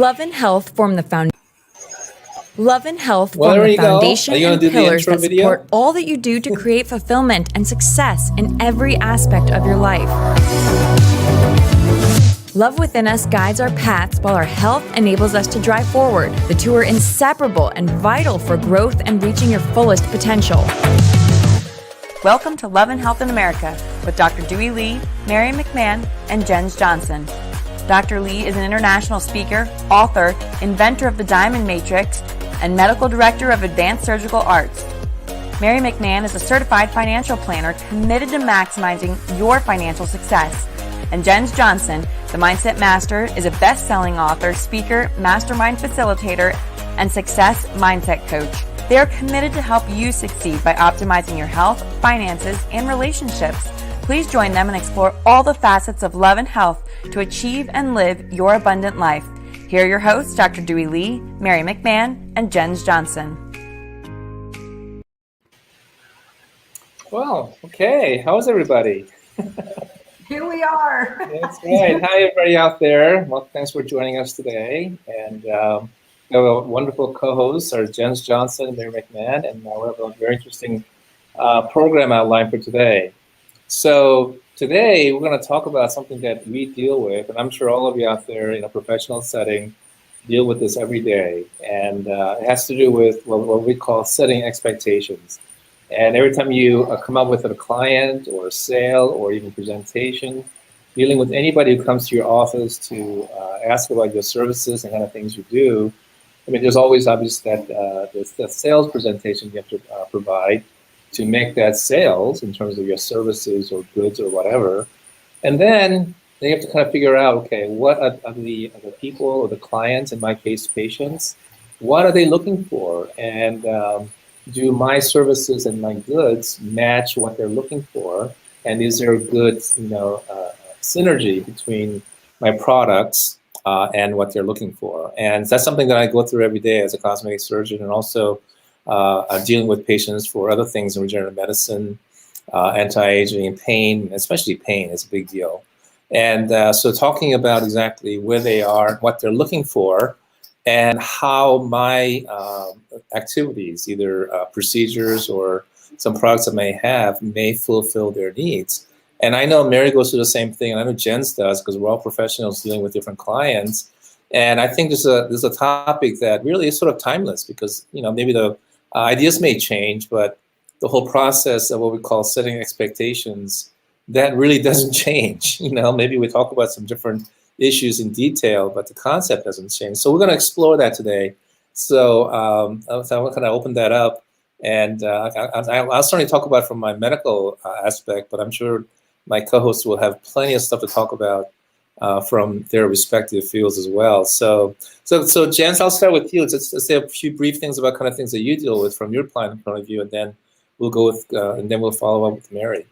Love and health form the foundation. Love and health Well, form there the you go. foundation Are you gonna and do the pillars intro that video? support all that you do to create fulfillment and success in every aspect of your life. Love within us guides our paths while our health enables us to drive forward. The two are inseparable and vital for growth and reaching your fullest potential. Welcome to Love and Health in America with Dr. Doohi Lee, Mary McMahon, and Gens Johnson. Dr. Lee is an international speaker, author, inventor of the Diamond Matrix, and medical director of Advanced Surgical Arts. Mary McMahon is a certified financial planner committed to maximizing your financial success. And Gens Johnson, the Mindset Master, is a best-selling author, speaker, mastermind facilitator, and success mindset coach. They are committed to help you succeed by optimizing your health, finances, and relationships. Please join them and explore all the facets of love and health to achieve and live your abundant life. Here are your hosts, Dr. Doohi Lee, Mary McMahon, and Gens Johnson. Well, okay. How's everybody? Here we are. That's right. Hi, everybody out there. Well, thanks for joining us today. And we have a wonderful co-hosts, our Gens Johnson and Mary McMahon, and we have a very interesting program outlined for today. So today we're going to talk about something that we deal with, and I'm sure all of you out there in a professional setting deal with this every day. And it has to do with what we call setting expectations. And every time you come up with a client or a sale or even presentation, dealing with anybody who comes to your office to ask about your services and kind of things you do, I mean, there's always obviously the sales presentation you have to provide to make that sales in terms of your services or goods or whatever. And then you have to kind of figure out, okay, what are the people or the clients, in my case, patients, what are they looking for? And do my services and my goods match what they're looking for? And is there a good, synergy between my products and what they're looking for? And that's something that I go through every day as a cosmetic surgeon, and also dealing with patients for other things in regenerative medicine, anti-aging, and pain, especially pain is a big deal. And so talking about exactly where they are, what they're looking for, and how my activities, either procedures or some products I may have, may fulfill their needs. And I know Mary goes through the same thing, and I know Gens does, because we're all professionals dealing with different clients. And I think there's a topic that really is sort of timeless, because maybe the ideas may change, but the whole process of what we call setting expectations, that really doesn't change. Maybe we talk about some different issues in detail, but the concept doesn't change. So we're going to explore that today. So I'll kind of open that up, and I'll certainly talk about it from my medical aspect, but I'm sure my co-hosts will have plenty of stuff to talk about from their respective fields as well. So Gens, I'll start with you. Let's say a few brief things about kind of things that you deal with from your client point of view, and then we'll go with, and then we'll follow up with Mary.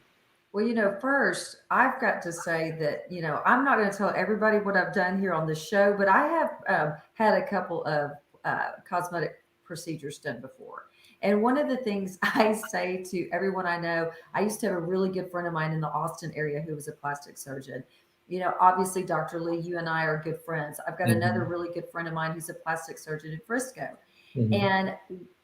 Well, first, I've got to say that, I'm not going to tell everybody what I've done here on the show, but I have had a couple of cosmetic procedures done before. And one of the things I say to everyone I know, I used to have a really good friend of mine in the Austin area who was a plastic surgeon. Obviously, Dr. Lee, you and I are good friends. I've got another really good friend of mine who's a plastic surgeon in Frisco. And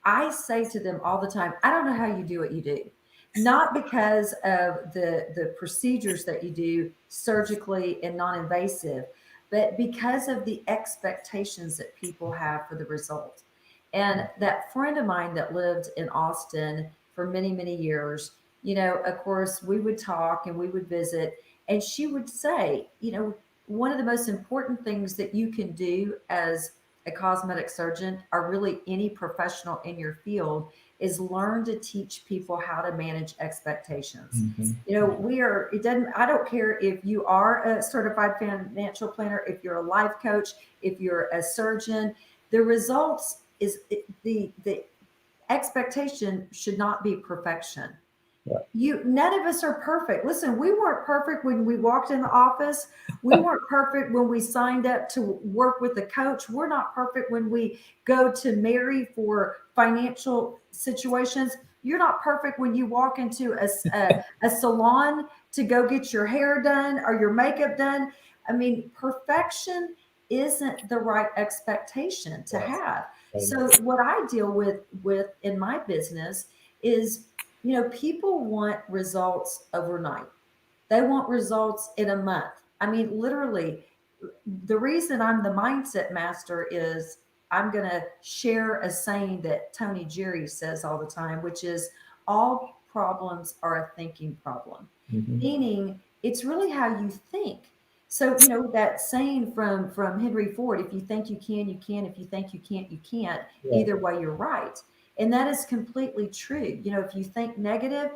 I say to them all the time, I don't know how you do what you do. Not because of the procedures that you do surgically and non-invasive, but because of the expectations that people have for the result. And that friend of mine that lived in Austin for many, many years, of course, we would talk and we would visit, and she would say, one of the most important things that you can do as a cosmetic surgeon, or really any professional in your field, is learn to teach people how to manage expectations. I don't care if you are a certified financial planner, if you're a life coach, if you're a surgeon, the results is the expectation should not be perfection. Yeah. None of us are perfect. Listen, we weren't perfect when we walked in the office. We weren't perfect when we signed up to work with a coach. We're not perfect when we go to Mary for financial situations. You're not perfect when you walk into a salon to go get your hair done or your makeup done. I mean, perfection isn't the right expectation to Right. have. Right. So what I deal with in my business is, people want results overnight. They want results in a month. I mean, literally, the reason I'm the mindset master is I'm going to share a saying that Tony Jerry says all the time, which is all problems are a thinking problem, meaning it's really how you think. So, that saying from Henry Ford, if you think you can, you can. If you think you can't, you can't. Yeah. Either way, you're right. And that is completely true. If you think negative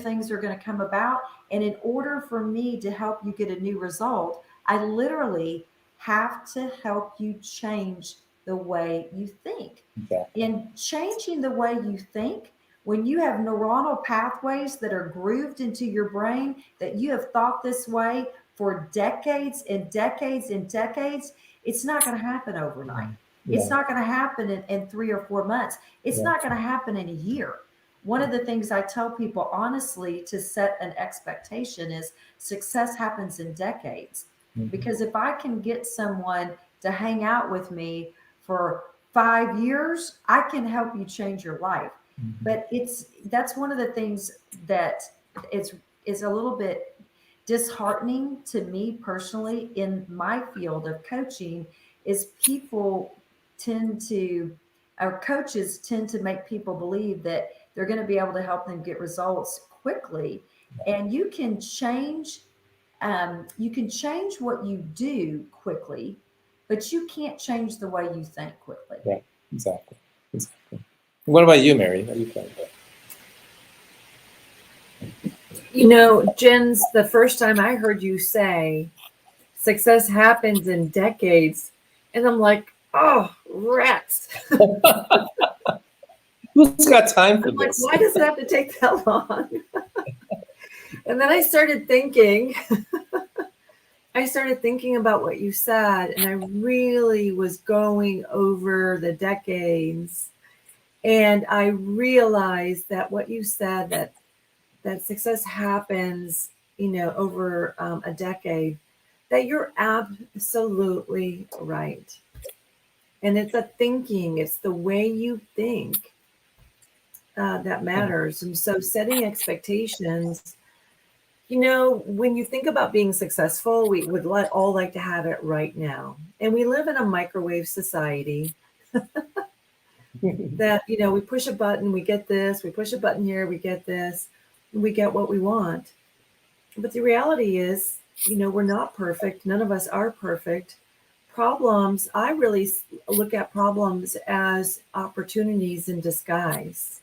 things are going to come about. And in order for me to help you get a new result, I literally have to help you change the way you think. Exactly. And changing the way you think, when you have neuronal pathways that are grooved into your brain, that you have thought this way for decades and decades and decades, it's not going to happen overnight. Yeah. It's not going to happen in 3 or 4 months. It's not going to happen in a year. One of the things I tell people honestly to set an expectation is success happens in decades. Because if I can get someone to hang out with me for 5 years, I can help you change your life. But that's one of the things that is a little bit disheartening to me personally in my field of coaching is coaches tend to make people believe that they're going to be able to help them get results quickly. And you can change what you do quickly, but you can't change the way you think quickly. Right. Exactly. What about you, Mary? How do you think? Jens, the first time I heard you say success happens in decades, and I'm like, oh, rats. Who's got time for I'm like, this? why does it have to take that long? And then I started thinking about what you said, and I really was going over the decades, and I realized that what you said, that success happens, over a decade, that you're absolutely right. And it's it's the way you think that matters. And so setting expectations, when you think about being successful, we would all like to have it right now. And we live in a microwave society that, we push a button, we get this, we push a button here, we get this, we get what we want. But the reality is, we're not perfect. None of us are perfect. Problems, I really look at problems as opportunities in disguise.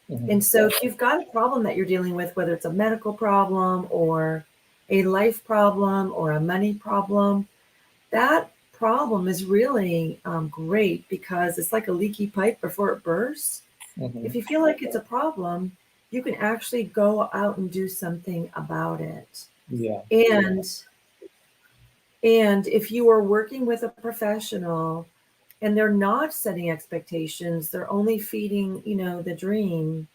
And so if you've got a problem that you're dealing with, whether it's a medical problem or a life problem or a money problem, that problem is really great because it's like a leaky pipe before it bursts. If you feel like it's a problem, you can actually go out and do something about it. Yeah. And if you are working with a professional and they're not setting expectations, they're only feeding, the dream,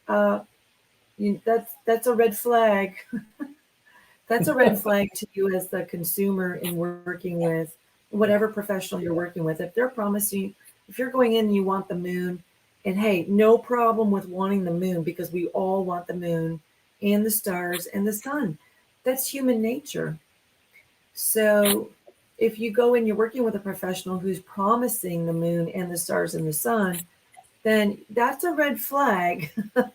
that's a red flag. That's a red flag to you as the consumer in working with whatever professional you're working with. If they're promising, if you're going in and you want the moon, and hey, no problem with wanting the moon because we all want the moon and the stars and the sun. That's human nature. So if you go and you're working with a professional who's promising the moon and the stars and the sun, then that's a red flag. Then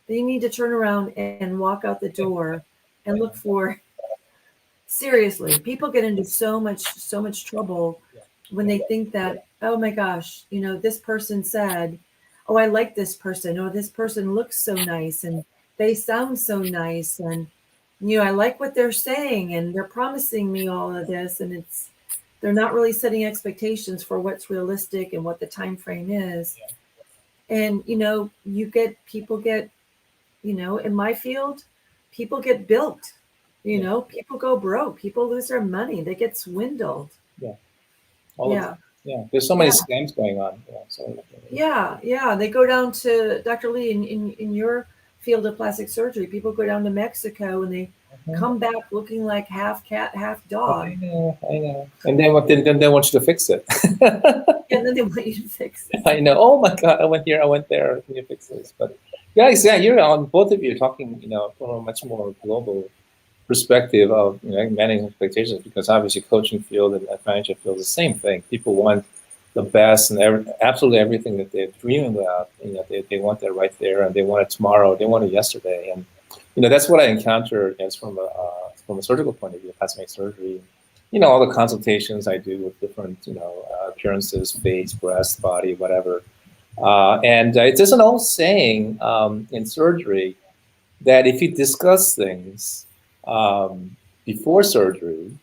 you need to turn around and walk out the door and look for. Seriously, people get into so much trouble when they think that, oh my gosh, this person said, oh, I like this person, or this person looks so nice and they sound so nice, and I like what they're saying and they're promising me all of this, and they're not really setting expectations for what's realistic and what the time frame is. And people get in my field, people get bilked. People go broke. People lose their money. They get swindled. Yeah. There's so many scams going on. Yeah. They go down to Dr. Lee in your field of plastic surgery. People go down to Mexico and they come back looking like half cat, half dog. I know. And then they want you to fix it. And then they want you to fix it. I know. Oh my God, I went here, I went there. Can you fix this? But guys, yeah, you're on, both of you are talking, from a much more global perspective of managing expectations, because obviously coaching field and financial field is the same thing. People want the best and absolutely everything that they're dreaming about. They want that right there, and they want it tomorrow. They want it yesterday, and that's what I encounter as from a surgical point of view, cosmetic surgery. All the consultations I do with different appearances, face, breast, body, whatever. And there's an old saying in surgery that if you discuss things before surgery,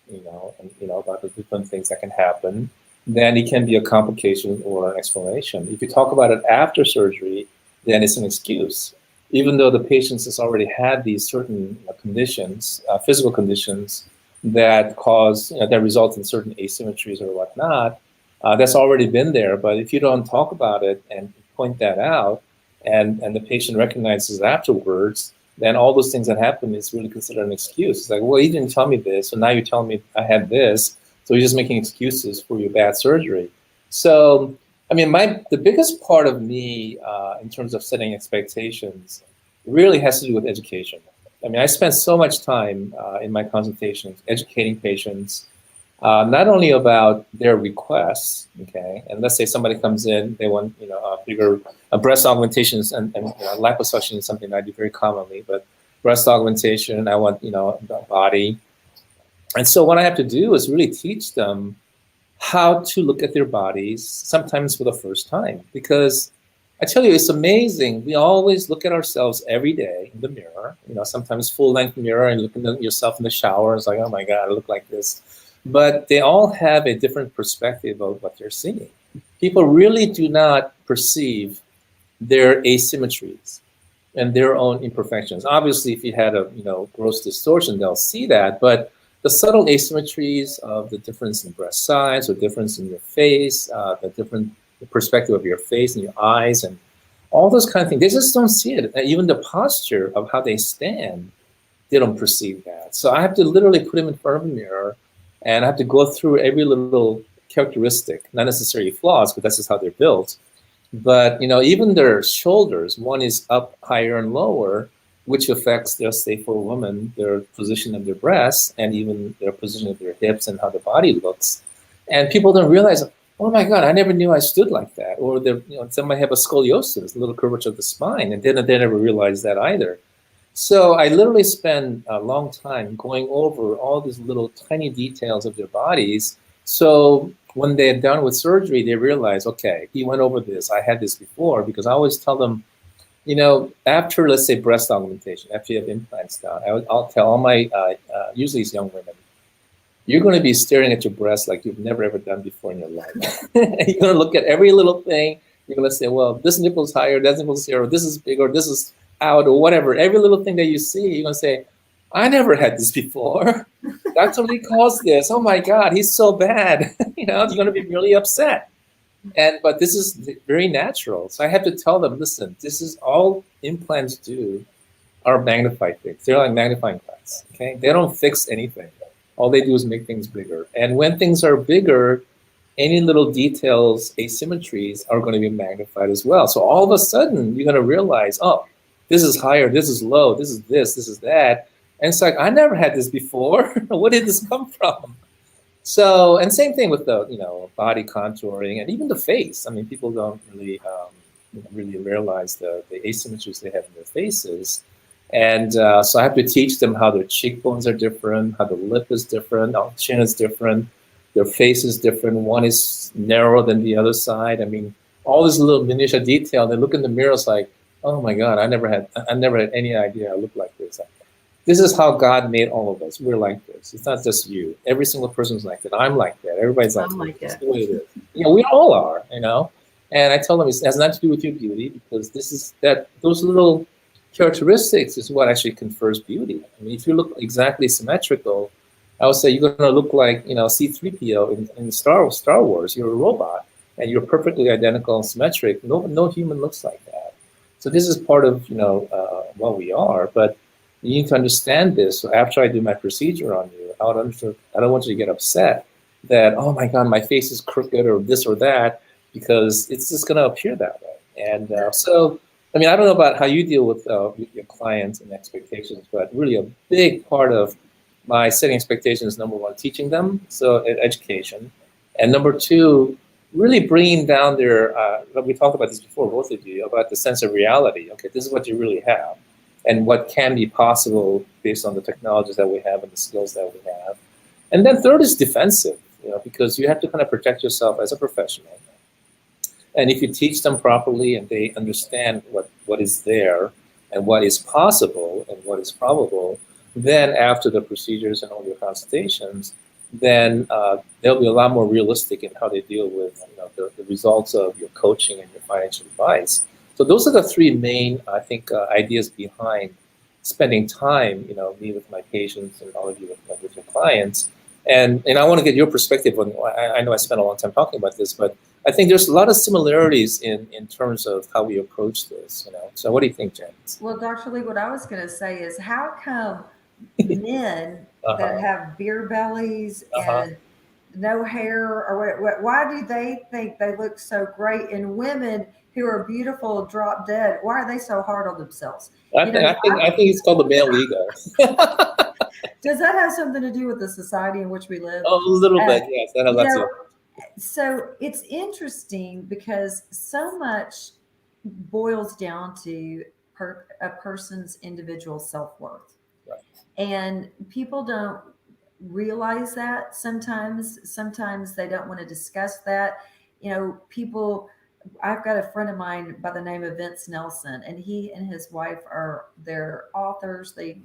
about the different things that can happen, then it can be a complication or an explanation. If you talk about it after surgery, then it's an excuse, even though the patient has already had these certain conditions, physical conditions that cause, that result in certain asymmetries or whatnot. That's already been there. But if you don't talk about it and point that out, and the patient recognizes afterwards, then all those things that happen is really considered an excuse. It's like, well, you didn't tell me this, so now you're telling me I had this, so you're just making excuses for your bad surgery. So, I mean, the biggest part of me in terms of setting expectations really has to do with education. I mean, I spend so much time in my consultations educating patients, not only about their requests, okay, and let's say somebody comes in, they want, bigger breast augmentations and liposuction is something I do very commonly, but breast augmentation, I want, the body. And so what I have to do is really teach them how to look at their bodies, sometimes for the first time, because I tell you, it's amazing. We always look at ourselves every day in the mirror, sometimes full-length mirror, and looking at yourself in the shower. It's like, oh my God, I look like this. But they all have a different perspective of what they're seeing. People really do not perceive their asymmetries and their own imperfections. Obviously, if you had a gross distortion, they'll see that. But the subtle asymmetries of the difference in breast size or difference in your face, the different perspective of your face and your eyes and all those kind of things, they just don't see it. And even the posture of how they stand, they don't perceive that. So I have to literally put them in front of a mirror, and I have to go through every little characteristic, not necessarily flaws, but that's just how they're built. But even their shoulders, one is up higher and lower, which affects, let's say for a woman, their position of their breasts and even their position of their hips and how the body looks. And people don't realize, oh my God, I never knew I stood like that. Or some might have a scoliosis, a little curvature of the spine, and they never realized that either. So I literally spend a long time going over all these little tiny details of their bodies. So when they're done with surgery, they realize, okay, he went over this. I had this before, because I always tell them, after, let's say, breast augmentation, after you have implants done, I'll tell all my, usually it's young women, you're going to be staring at your breast like you've never ever done before in your life. You're going to look at every little thing. You're going to say, well, this nipple's higher, that nipple's here, or this is big, or this is out, or whatever. Every little thing that you see, you're going to say, I never had this before. Dr. Lee caused this. Oh my God, he's so bad. You're going to be really upset. But this is very natural. So I have to tell them, listen, this is all implants do are magnify things. They're like magnifying glass. Okay, they don't fix anything. All they do is make things bigger. And when things are bigger, any little details, asymmetries are going to be magnified as well. So all of a sudden, you're going to realize, oh, this is higher, this is low, this is that. And it's like, I never had this before. Where did this come from? So, and same thing with the, body contouring and even the face. I mean, people don't really, really realize the asymmetries they have in their faces. And so I have to teach them how their cheekbones are different, how the lip is different, our chin is different, their face is different. One is narrower than the other side. I mean, all this little minutiae detail. They look in the mirror, it's like, oh my God, I never had any idea I look like this. This is how God made all of us. We're like this. It's not just you. Every single person's like that. I'm like that. Everybody's like that. That's the way it is. We all are, And I tell them it has nothing to do with your beauty, because those little characteristics is what actually confers beauty. I mean, if you look exactly symmetrical, I would say you're going to look like, C-3PO in Star Wars. You're a robot, and you're perfectly identical and symmetric. No human looks like that. So this is part of, what we are. But You need to understand this. So after I do my procedure on you, I don't want you to get upset that, oh my God, my face is crooked or this or that, because it's just going to appear that way. And so, I mean, I don't know about how you deal with your clients and expectations, but really a big part of my setting expectations is, number one, teaching them, so education. And number two, really bringing down their, we talked about this before, both of you, about the sense of reality. Okay, this is what you really have, and what can be possible based on the technologies that we have and the skills that we have. And then third is defensive, because you have to kind of protect yourself as a professional. And if you teach them properly and they understand what is there and what is possible and what is probable, then after the procedures and all your consultations, then they'll be a lot more realistic in how they deal with the results of your coaching and your financial advice. So those are the three main, I think, ideas behind spending time, me with my patients and all of you with your clients. And I want to get your perspective on, I know I spent a long time talking about this, but I think there's a lot of similarities in terms of how we approach this. So what do you think, James? Well, Dr. Lee, what I was going to say is, how come men that have beer bellies and no hair, or why do they think they look so great, and women who are beautiful drop dead, why are they so hard on themselves? I think it's called the male ego. Does that have something to do with the society in which we live? A little bit, yes. That has lots of. So it's interesting because so much boils down to a person's individual self-worth. Right. And people don't realize that sometimes. Sometimes they don't want to discuss that. I've got a friend of mine by the name of Vince Nelson, and he and his wife they're authors. They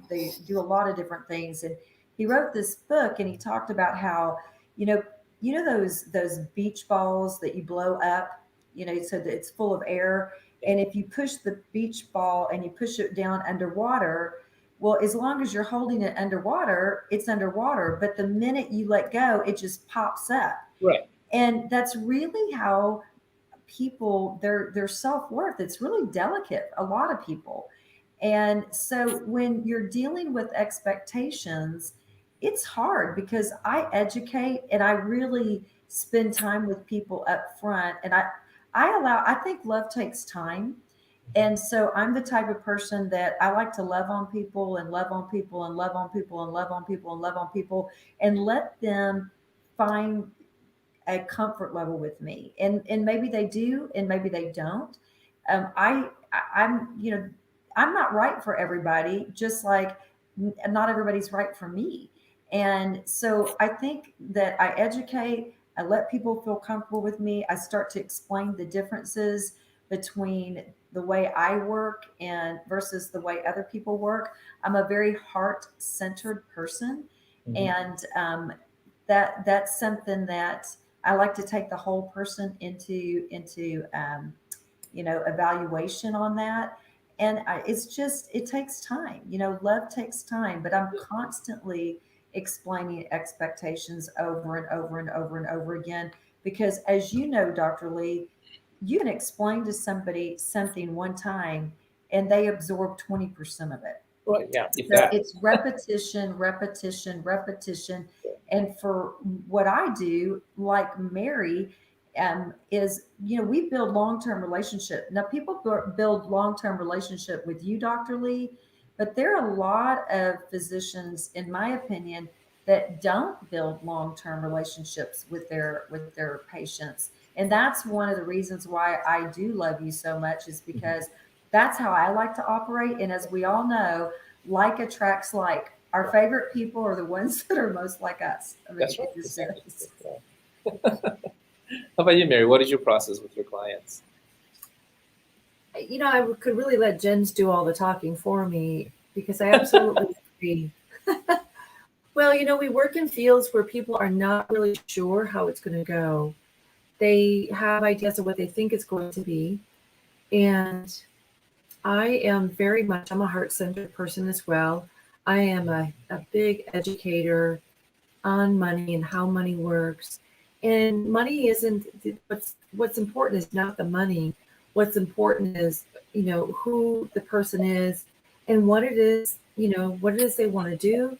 do a lot of different things. And he wrote this book, and he talked about how, those beach balls that you blow up, so that it's full of air. And if you push the beach ball and you push it down underwater, well, as long as you're holding it underwater, it's underwater. But the minute you let go, it just pops up. Right. And that's really how people, their self-worth, it's really delicate, a lot of people. And so when you're dealing with expectations, it's hard, because I educate and I really spend time with people up front. And I think love takes time. And so I'm the type of person that I like to love on people and love on people and love on people and love on people and love on people, and let them find a comfort level with me. And maybe they do, and maybe they don't. I'm not right for everybody, just like not everybody's right for me. And so I think that I educate, I let people feel comfortable with me. I start to explain the differences between the way I work and versus the way other people work. I'm a very heart-centered person. Mm-hmm. And that's something that I like to take the whole person into evaluation on that. And it takes time. Love takes time, but I'm constantly explaining expectations over and over and over and over again. Because as you know, Dr. Lee, you can explain to somebody something one time and they absorb 20% of it. Right. Yeah. So it's repetition, repetition, repetition. And for what I do, like Mary, is, we build long-term relationship. Now, people build long-term relationship with you, Dr. Lee, but there are a lot of physicians, in my opinion, that don't build long-term relationships with their patients. And that's one of the reasons why I do love you so much, is because that's how I like to operate. And as we all know, like attracts like. Our favorite people are the ones that are most like us. That's right. How about you, Mary? What is your process with your clients? I could really let Gens do all the talking for me, because I absolutely agree. Well, we work in fields where people are not really sure how it's going to go. They have ideas of what they think it's going to be. And I am I'm a heart-centered person as well. I am a big educator on money and how money works. And money isn't, what's important is not the money. What's important is, who the person is and what it is, what it is they want to do,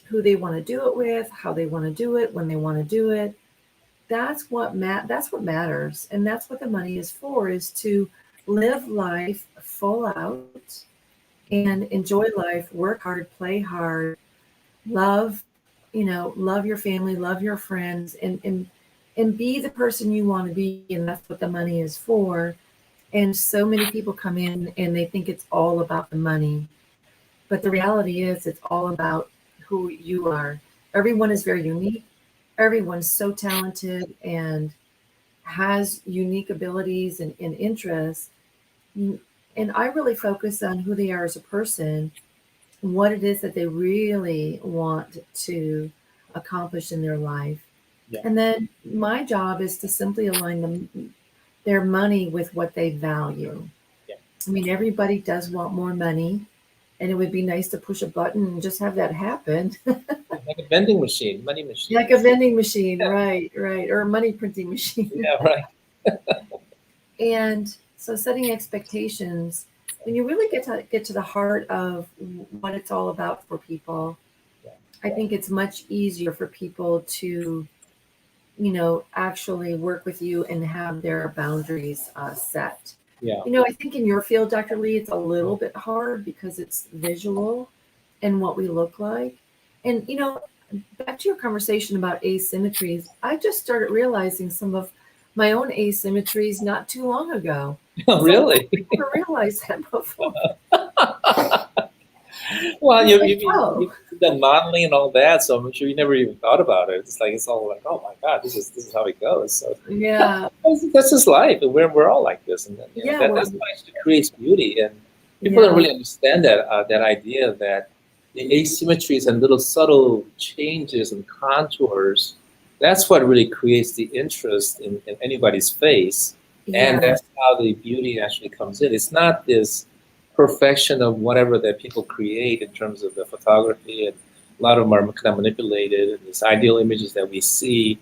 who they want to do it with, how they want to do it, when they want to do it. That's what matters, and that's what the money is for, is to live life full out and enjoy life, work hard, play hard, love, love your family, love your friends, and be the person you want to be. And that's what the money is for. And so many people come in and they think it's all about the money, but the reality is it's all about who you are. Everyone is very unique. Everyone's so talented and has unique abilities and interests. And I really focus on who they are as a person, what it is that they really want to accomplish in their life. Yeah. And then my job is to simply align their money with what they value. Yeah. I mean, everybody does want more money, and it would be nice to push a button and just have that happen. Like a vending machine, money machine. Like a vending machine, right, or a money printing machine. Yeah, right. And so setting expectations, when you really get to the heart of what it's all about for people, I think it's much easier for people to, actually work with you and have their boundaries set. Yeah. I think in your field, Dr. Lee, it's a little bit hard because it's visual and what we look like. And, back to your conversation about asymmetries, I just started realizing some of my own asymmetries not too long ago. Oh, really? I never realized that before. Well, you've done modeling and all that, so I'm sure you never even thought about it. It's all like, oh my God, this is how it goes. So yeah, that's just life, and we're all like this, and that's why it creates beauty. And people don't really understand that idea that the asymmetries and little subtle changes and contours, that's what really creates the interest in anybody's face. Yeah. And that's how the beauty actually comes in. It's not this perfection of whatever that people create in terms of the photography, and a lot of them are kind of manipulated, and these ideal images that we see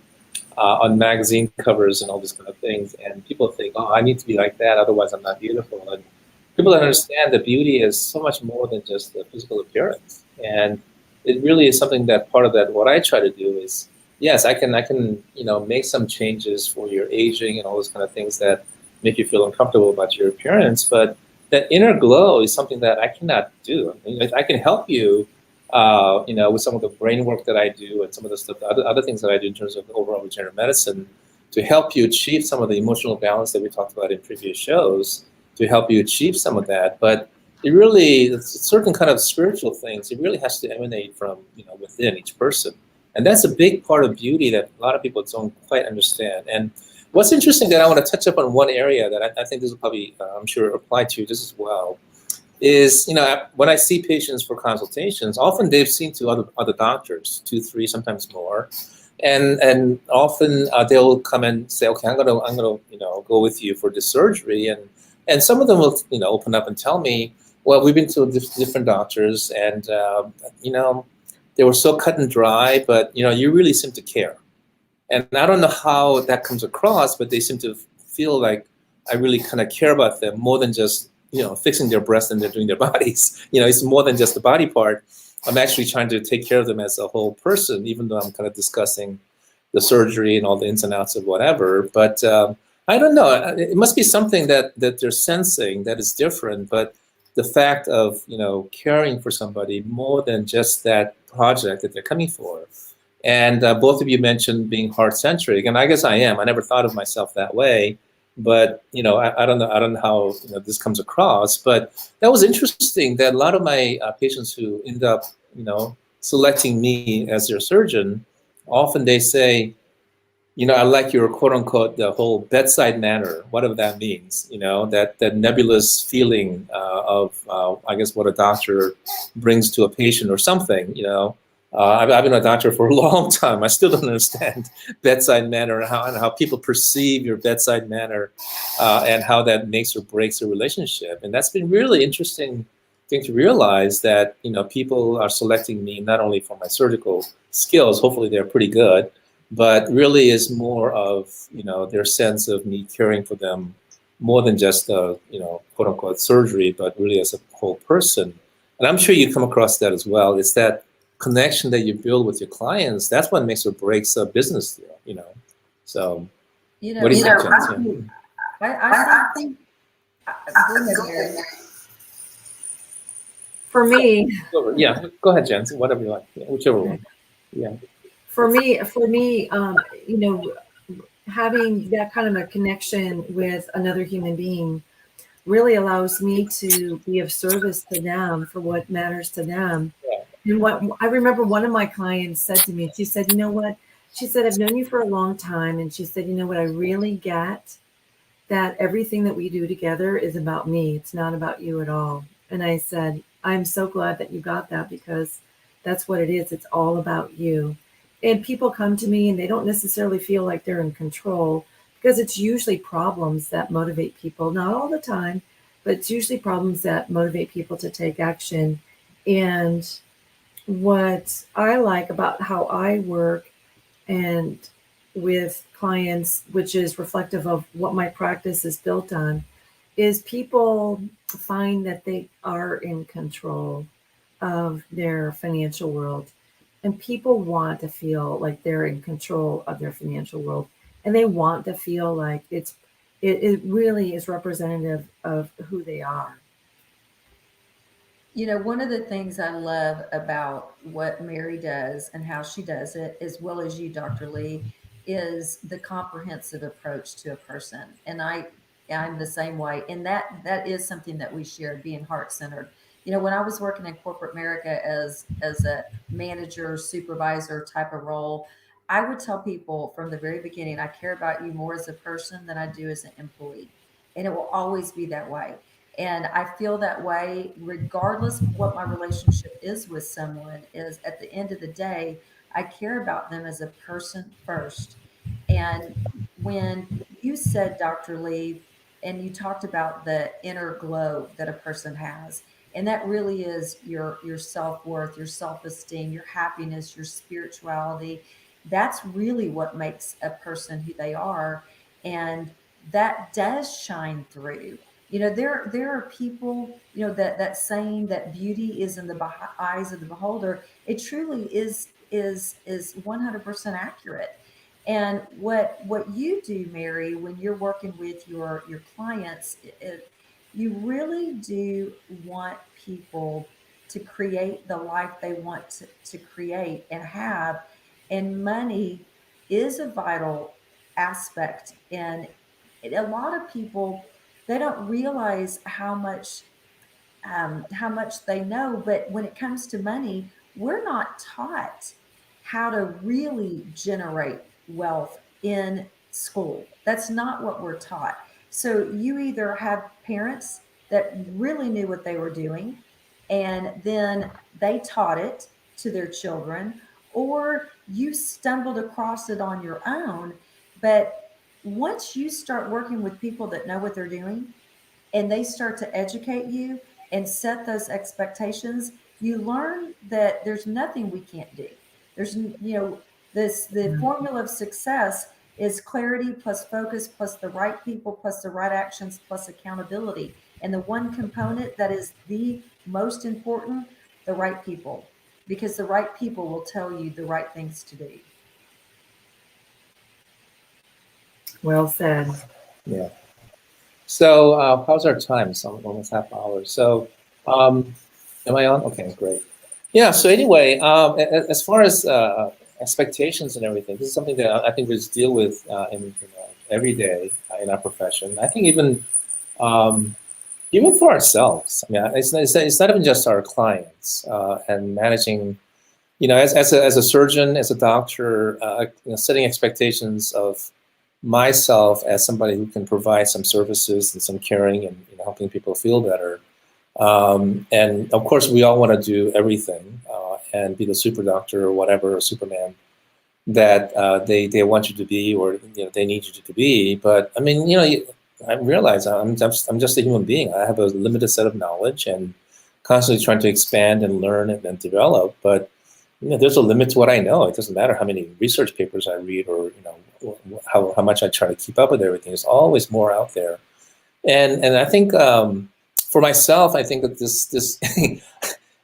on magazine covers and all these kind of things. And people think, oh, I need to be like that, otherwise I'm not beautiful. And people don't understand that beauty is so much more than just the physical appearance. And it really is something that part of that, what I try to do is, yes, I can make some changes for your aging and all those kind of things that make you feel uncomfortable about your appearance, but that inner glow is something that I cannot do. I mean, I can help you, with some of the brain work that I do and some of the stuff, other things that I do in terms of overall regenerative medicine, to help you achieve some of the emotional balance that we talked about in previous shows, to help you achieve some of that. But it really, certain kind of spiritual things, it really has to emanate from within each person. And that's a big part of beauty that a lot of people don't quite understand. And what's interesting that I want to touch up on one area that I think this will probably, I'm sure, apply to just as well, is, when I see patients for consultations, often they've seen to other doctors, 2, 3, sometimes more. And often they'll come and say, okay, I'm gonna go with you for this surgery. And some of them will, open up and tell me, well, we've been to different doctors, and, they were so cut and dry, but, you really seem to care. And I don't know how that comes across, but they seem to feel like I really kind of care about them more than just, fixing their breasts and they're doing their bodies. It's more than just the body part. I'm actually trying to take care of them as a whole person, even though I'm kind of discussing the surgery and all the ins and outs of whatever. But I don't know. It must be something that they're sensing that is different. But the fact of, caring for somebody more than just that project that they're coming for. And both of you mentioned being heart-centric, and I guess I am. I never thought of myself that way, but I don't know how this comes across. But that was interesting that a lot of my patients who end up selecting me as their surgeon, often they say, I like your quote-unquote the whole bedside manner, whatever that means. That nebulous feeling of I guess what a doctor brings to a patient or something. I've been a doctor for a long time. I still don't understand bedside manner and how people perceive your bedside manner and how that makes or breaks a relationship. And that's been really interesting thing to realize, that people are selecting me not only for my surgical skills, hopefully they're pretty good, but really is more of their sense of me caring for them more than just a, quote unquote surgery, but really as a whole person. And I'm sure you come across that as well. It's that connection that you build with your clients. That's what makes or breaks a business deal. So what do you think, Jen? I think, go ahead, Mary. For me, Yeah, go ahead, Jen. Whatever you like, whichever one. Yeah. For me, having that kind of a connection with another human being really allows me to be of service to them for what matters to them. Yeah. And what I remember one of my clients said to me, she said, you know what? She said, I've known you for a long time. And she said, you know what? I really get that everything that we do together is about me. It's not about you at all. And I said, I'm so glad that you got that, because that's what it is. It's all about you. And people come to me and they don't necessarily feel like they're in control, because it's usually problems that motivate people, not all the time, but it's usually problems that motivate people to take action. And what I like about how I work and with clients, which is reflective of what my practice is built on, is people find that they are in control of their financial world. And people want to feel like they're in control of their financial world. And they want to feel like it really is representative of who they are. One of the things I love about what Mary does and how she does it, as well as you, Dr. Lee, is the comprehensive approach to a person. And I'm the same way. And that is something that we share, being heart centered. When I was working in corporate America as a manager, supervisor type of role, I would tell people from the very beginning, I care about you more as a person than I do as an employee. And it will always be that way. And I feel that way regardless of what my relationship is with someone. Is at the end of the day, I care about them as a person first. And when you said, Dr. Lee, and you talked about the inner glow that a person has, and that really is your self-worth, your self-esteem, your happiness, your spirituality. That's really what makes a person who they are. And that does shine through. There are people, that saying that beauty is in the eyes of the beholder. It truly is 100% accurate. And what you do, Mary, when you're working with your clients, you really do want people to create the life they want to create and have. And money is a vital aspect. And a lot of people, they don't realize how much they know. But when it comes to money, we're not taught how to really generate wealth in school. That's not what we're taught. So you either have parents that really knew what they were doing, and then they taught it to their children, or you stumbled across it on your own. But once you start working with people that know what they're doing, and they start to educate you and set those expectations, you learn that there's nothing we can't do. There's, the formula of success is clarity plus focus plus the right people plus the right actions plus accountability. And the one component that is the most important, the right people, because the right people will tell you the right things to do. Well said. Yeah. So how's our time? It's almost half hour. So am I on? Okay, great. Yeah, so anyway, as far as expectations and everything, this is something that I think we just deal with every day in our profession. I think even for ourselves. I mean, it's not even just our clients and managing, as a surgeon, as a doctor, setting expectations of myself as somebody who can provide some services and some caring and helping people feel better. And of course, we all want to do everything and be the super doctor or whatever, or Superman that they want you to be, or they need you to be. But I mean, I realize I'm just a human being. I have a limited set of knowledge and constantly trying to expand and learn and develop. But there's a limit to what I know. It doesn't matter how many research papers I read or how much I try to keep up with everything. There's always more out there. And I think for myself, I think that this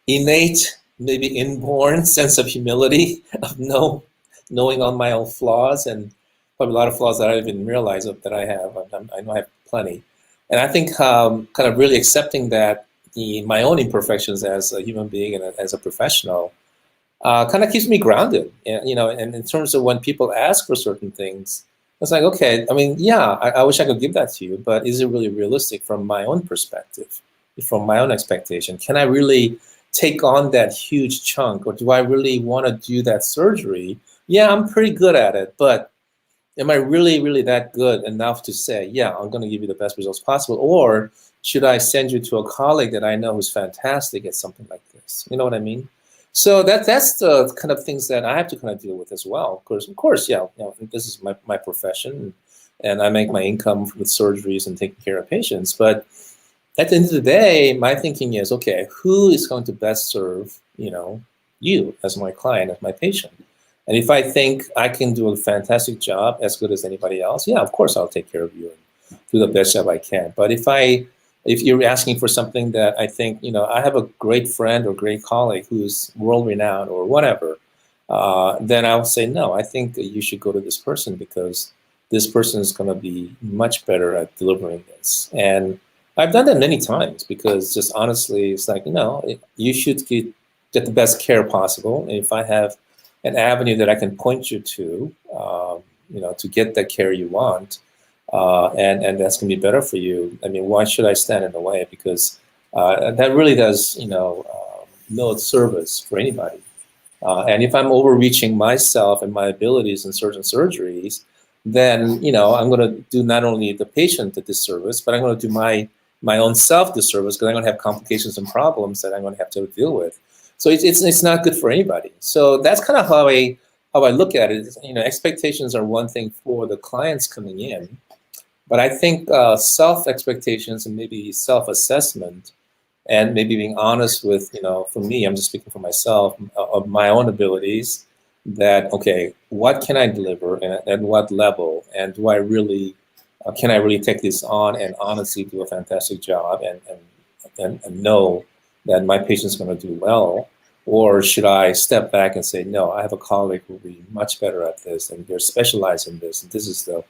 innate, maybe inborn sense of humility of knowing all my own flaws, and probably a lot of flaws that I didn't even realize that I have. I know I have plenty, and I think kind of really accepting that my own imperfections as a human being and as a professional kind of keeps me grounded. And, and in terms of when people ask for certain things, it's like, okay, I mean, yeah, I wish I could give that to you, but is it really realistic from my own perspective, from my own expectation? Can I really take on that huge chunk, or do I really want to do that surgery? Yeah, I'm pretty good at it, but am I really, really that good enough to say, yeah, I'm going to give you the best results possible? Or should I send you to a colleague that I know who's fantastic at something like this? You know what I mean? So that's the kind of things that I have to kind of deal with as well. Of course, yeah, this is my profession, and I make my income with surgeries and taking care of patients. But at the end of the day, my thinking is, okay, who is going to best serve, you as my client, as my patient? And if I think I can do a fantastic job, as good as anybody else, yeah, of course I'll take care of you and do the best job I can. But if you're asking for something that I think, I have a great friend or great colleague who's world-renowned or whatever, then I'll say, no, I think you should go to this person because this person is going to be much better at delivering this. And I've done that many times because just honestly, it's like, you should get the best care possible. And if I have an avenue that I can point you to, to get the care you want, and that's going to be better for you. I mean, why should I stand in the way? Because that really does, no service for anybody. And if I'm overreaching myself and my abilities in certain surgeries, then, I'm going to do not only the patient a disservice, but I'm going to do my own self disservice because I'm going to have complications and problems that I'm going to have to deal with. So it's not good for anybody. So that's kind of how I look at it. Expectations are one thing for the clients coming in, but I think self expectations and maybe self assessment, and maybe being honest with, for me, I'm just speaking for myself, of my own abilities. That okay, what can I deliver and at what level, and do I really can I really take this on and honestly do a fantastic job and know that my patient's going to do well? Or should I step back and say, no, I have a colleague who will be much better at this and they're specialized in this, and this is the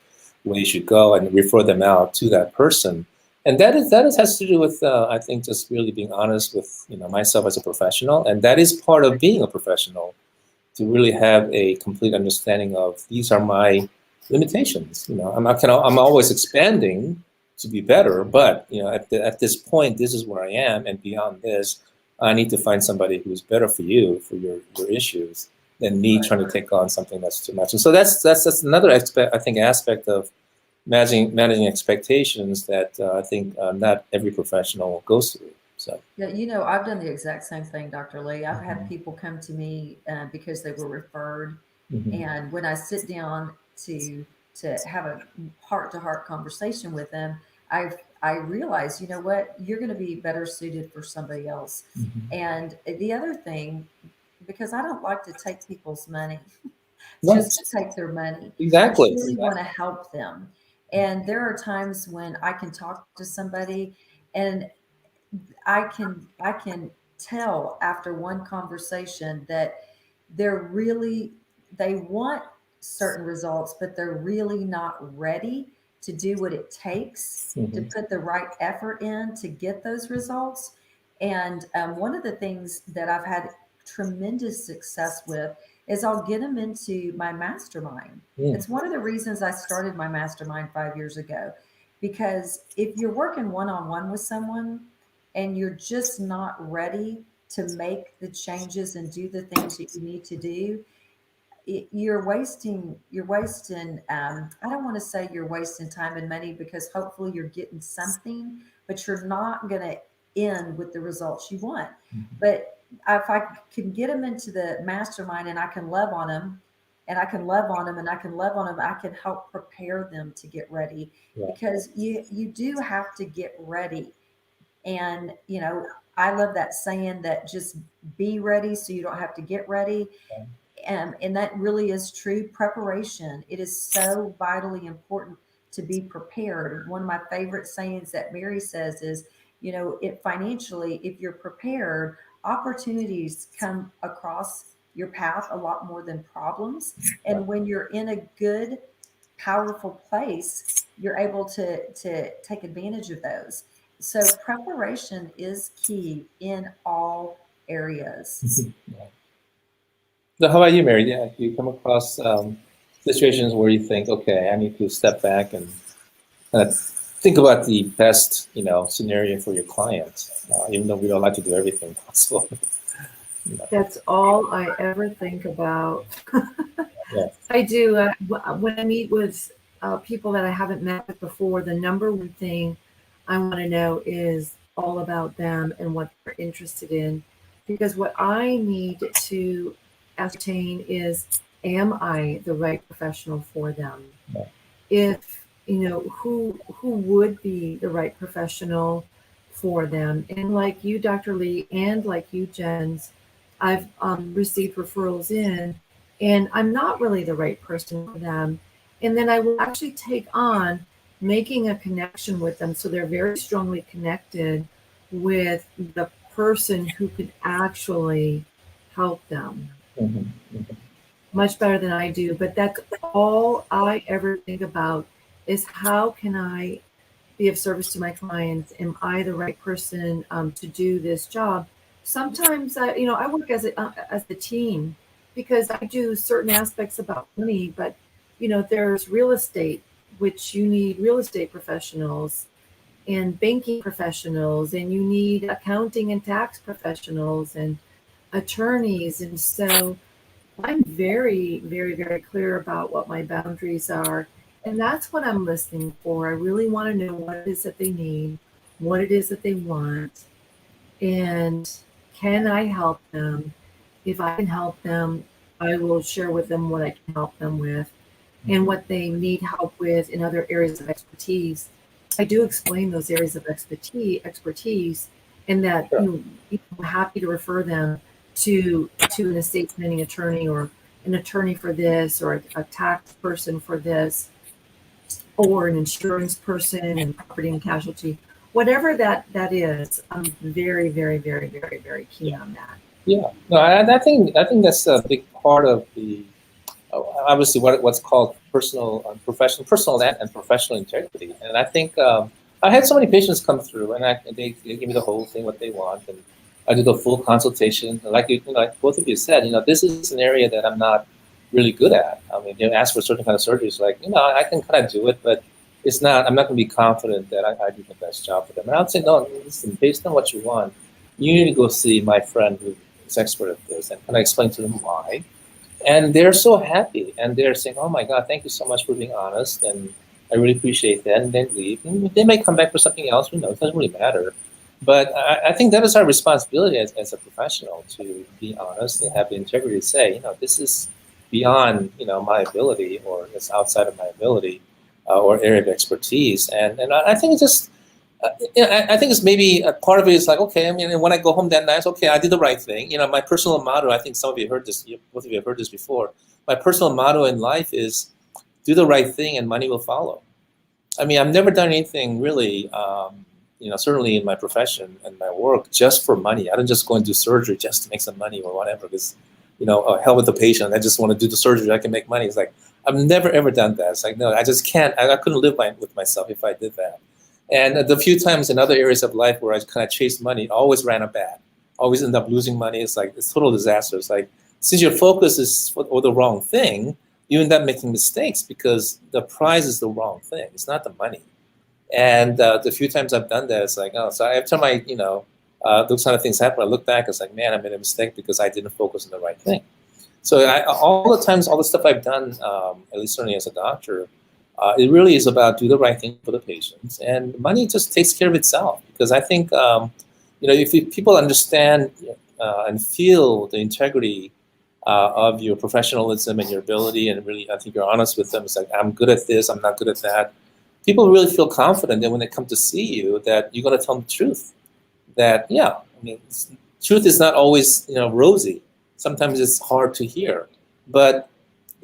way you should go, and refer them out to that person. And that has to do with, I think, just really being honest with myself as a professional. And that is part of being a professional, to really have a complete understanding of these are my limitations. I'm always expanding to be better, but at this point, this is where I am, and beyond this, I need to find somebody who's better for you, for your issues, than me trying to take on something that's too much. And so that's another aspect of managing expectations that I think not every professional goes through. So yeah, I've done the exact same thing, Dr. Lee. I've had people come to me because they were referred, and when I sit down to have a heart-to-heart conversation with them, I realize, what, you're going to be better suited for somebody else. And the other thing, because I don't like to take people's money, just to take their money. Exactly. I truly want to help them. And there are times when I can talk to somebody and I can tell after one conversation that they want certain results, but they're really not ready to do what it takes to put the right effort in to get those results. And one of the things that I've had tremendous success with is I'll get them into my mastermind. It's one of the reasons I started my mastermind 5 years ago, because if you're working one-on-one with someone and you're just not ready to make the changes and do the things that you need to do, you're wasting I don't want to say you're wasting time and money, because hopefully you're getting something, but you're not going to end with the results you want. But if I can get them into the mastermind and I can love on them and I can love on them and I can love on them, I can help prepare them to get ready, because you do have to get ready. And I love that saying that just be ready so you don't have to get ready. And that really is true. Preparation, it is so vitally important to be prepared. One of my favorite sayings that Mary says is, you know, financially, if you're prepared, opportunities come across your path a lot more than problems. And when you're in a good, powerful place, you're able to take advantage of those. So preparation is key in all areas. So how about you, Mary? Yeah, you come across situations where you think, okay, I need to step back and think about the best, scenario for your client, even though we don't like to do everything possible. That's all I ever think about. Yeah. I do. When I meet with people that I haven't met with before, the number one thing I want to know is all about them and what they're interested in. Because what I need to ascertain is, am I the right professional for them? Yeah. If, who would be the right professional for them? And like you, Dr. Lee, and like you, Jens, I've received referrals in, and I'm not really the right person for them. And then I will actually take on making a connection with them so they're very strongly connected with the person who could actually help them. Mm-hmm. Mm-hmm. Much better than I do. But that's all I ever think about is, how can I be of service to my clients? Am I the right person to do this job? Sometimes, I work as a team, because I do certain aspects about money, but, there's real estate, which you need real estate professionals and banking professionals, and you need accounting and tax professionals and attorneys. And so I'm very, very, very clear about what my boundaries are. And that's what I'm listening for. I really want to know what it is that they need, what it is that they want, and can I help them? If I can help them, I will share with them what I can help them with and what they need help with in other areas of expertise. I do explain those areas of expertise, and that Sure. I'm happy to refer them to an estate planning attorney, or an attorney for this, or a tax person for this, or an insurance person and property and casualty, whatever that is. I'm very, very, very, very, very keen on that. Yeah, no, I think that's a big part of the obviously what's called personal and professional integrity. And I think I had so many patients come through, and they give me the whole thing, what they want, and I do the full consultation. Like like both of you said, this is an area that I'm not really good at. I mean, they ask for certain kind of surgeries, like I can kind of do it, but it's not. I'm not going to be confident that I do the best job for them. And I'd say, no, listen, based on what you want, you need to go see my friend who is expert at this, and kind of explain to them why. And they're so happy, and they're saying, "Oh my God, thank you so much for being honest, and I really appreciate that." And then leave. And they may come back for something else. Who knows? It doesn't really matter. But I think that is our responsibility as a professional, to be honest and have the integrity to say, this is beyond my ability, or it's outside of my ability, or area of expertise. And I think it's just. I think it's maybe a part of it is like, okay, I mean, when I go home that night, okay, I did the right thing. My personal motto, I think some of you heard this, both of you have heard this before. My personal motto in life is, do the right thing and money will follow. I mean, I've never done anything really, certainly in my profession and my work, just for money. I don't just go and do surgery just to make some money or whatever, because, hell with the patient. I just want to do the surgery. I can make money. It's like, I've never, ever done that. It's like, no, I just can't. I couldn't live with myself if I did that. And the few times in other areas of life where I kind of chased money, always ran up bad, always end up losing money. It's like, it's total disaster. It's like, since your focus is for the wrong thing, you end up making mistakes because the prize is the wrong thing. It's not the money. And the few times I've done that, it's like, oh, so every time those kind of things happen, I look back, it's like, man, I made a mistake because I didn't focus on the right thing. So all the stuff I've done, at least certainly as a doctor, it really is about do the right thing for the patients, and money just takes care of itself. Because I think, if people understand and feel the integrity of your professionalism and your ability, and really, I think you're honest with them. It's like, I'm good at this, I'm not good at that. People really feel confident that when they come to see you, that you're going to tell them the truth. That, yeah, I mean, truth is not always, rosy. Sometimes it's hard to hear, but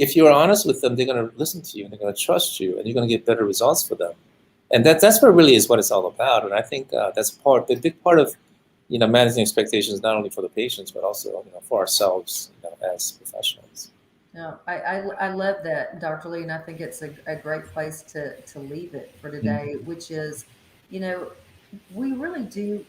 if you're honest with them, they're going to listen to you and they're going to trust you, and you're going to get better results for them. And that's what really is what it's all about. And I think that's the big part of, managing expectations, not only for the patients, but also, for ourselves, as professionals. No, I love that, Dr. Lee, and I think it's a great place to leave it for today, which is, we really do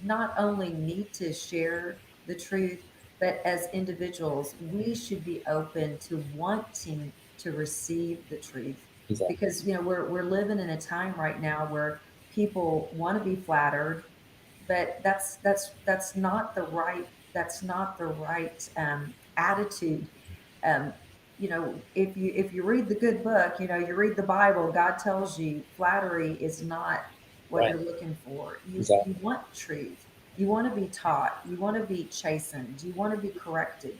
not only need to share the truth, but as individuals, we should be open to wanting to receive the truth. Exactly. Because we're living in a time right now where people want to be flattered, but that's not the right attitude. If you read the good book, you read the Bible, God tells you flattery is not what Right. you're looking for. Exactly. You want truth. You want to be taught. You want to be chastened. You want to be corrected.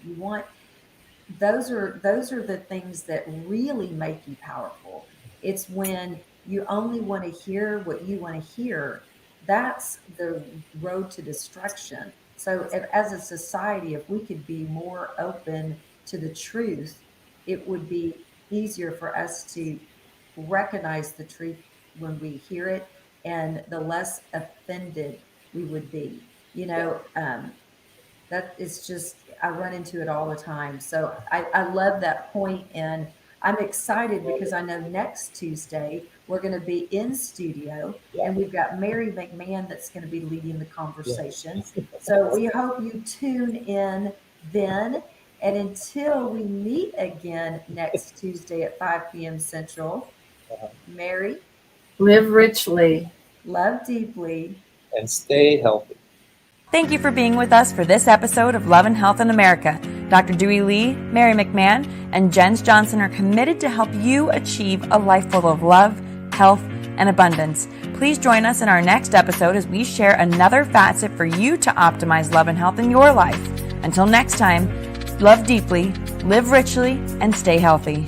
Those are the things that really make you powerful. It's when you only want to hear what you want to hear. That's the road to destruction. So as a society, if we could be more open to the truth, it would be easier for us to recognize the truth when we hear it, and the less offended we would be. That is just, I run into it all the time. So I love that point, and I'm excited because I know next Tuesday we're going to be in studio, and we've got Mary McMahon that's going to be leading the conversation. So we hope you tune in then. And until we meet again next Tuesday at 5 p.m. Central, Mary, Live richly, love deeply, and stay healthy. Thank you for being with us for this episode of Love and Health in America. Dr. Doohi Lee, Mary McMahon, and Gens Johnson are committed to help you achieve a life full of love, health, and abundance. Please join us in our next episode as we share another facet for you to optimize love and health in your life. Until next time, love deeply, live richly, and stay healthy.